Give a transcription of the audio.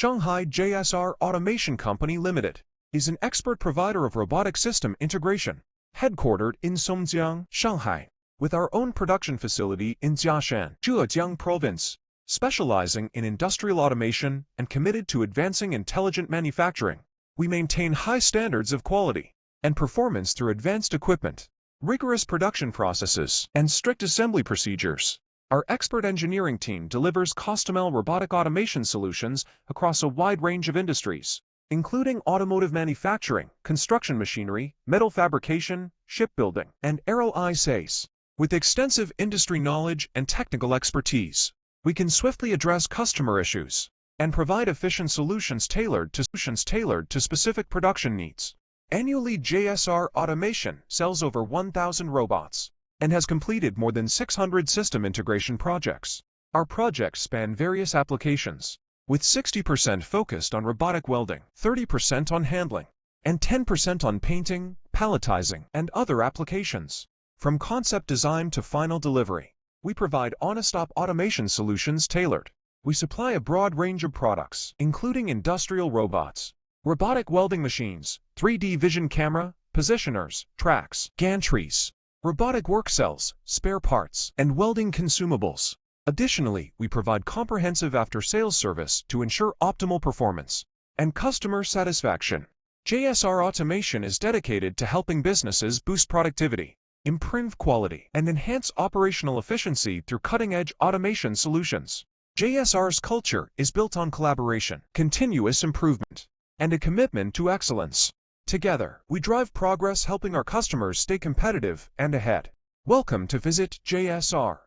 Shanghai JSR Automation Company Limited is an expert provider of robotic system integration, headquartered in Songjiang, Shanghai, with our own production facility in Jiashan, Zhejiang Province, specializing in industrial automation and committed to advancing intelligent manufacturing. We maintain high standards of quality and performance through advanced equipment, rigorous production processes, and strict assembly procedures. Our expert engineering team delivers custom robotic automation solutions across a wide range of industries, including automotive manufacturing, construction machinery, metal fabrication, shipbuilding, and aerospace. With extensive industry knowledge and technical expertise, we can swiftly address customer issues and provide efficient solutions tailored to specific production needs. Annually, JSR Automation sells over 1,000 robots and has completed more than 600 system integration projects. Our projects span various applications, with 60% focused on robotic welding, 30% on handling, and 10% on painting, palletizing, and other applications. From concept design to final delivery, we provide on-a-stop automation solutions tailored. We supply a broad range of products, including industrial robots, robotic welding machines, 3D vision camera, positioners, tracks, gantries, robotic work cells, spare parts, and welding consumables. Additionally, we provide comprehensive after-sales service to ensure optimal performance and customer satisfaction. JSR Automation is dedicated to helping businesses boost productivity, improve quality, and enhance operational efficiency through cutting-edge automation solutions. JSR's culture is built on collaboration, continuous improvement, and a commitment to excellence. Together, we drive progress, helping our customers stay competitive and ahead. Welcome to visit JSR.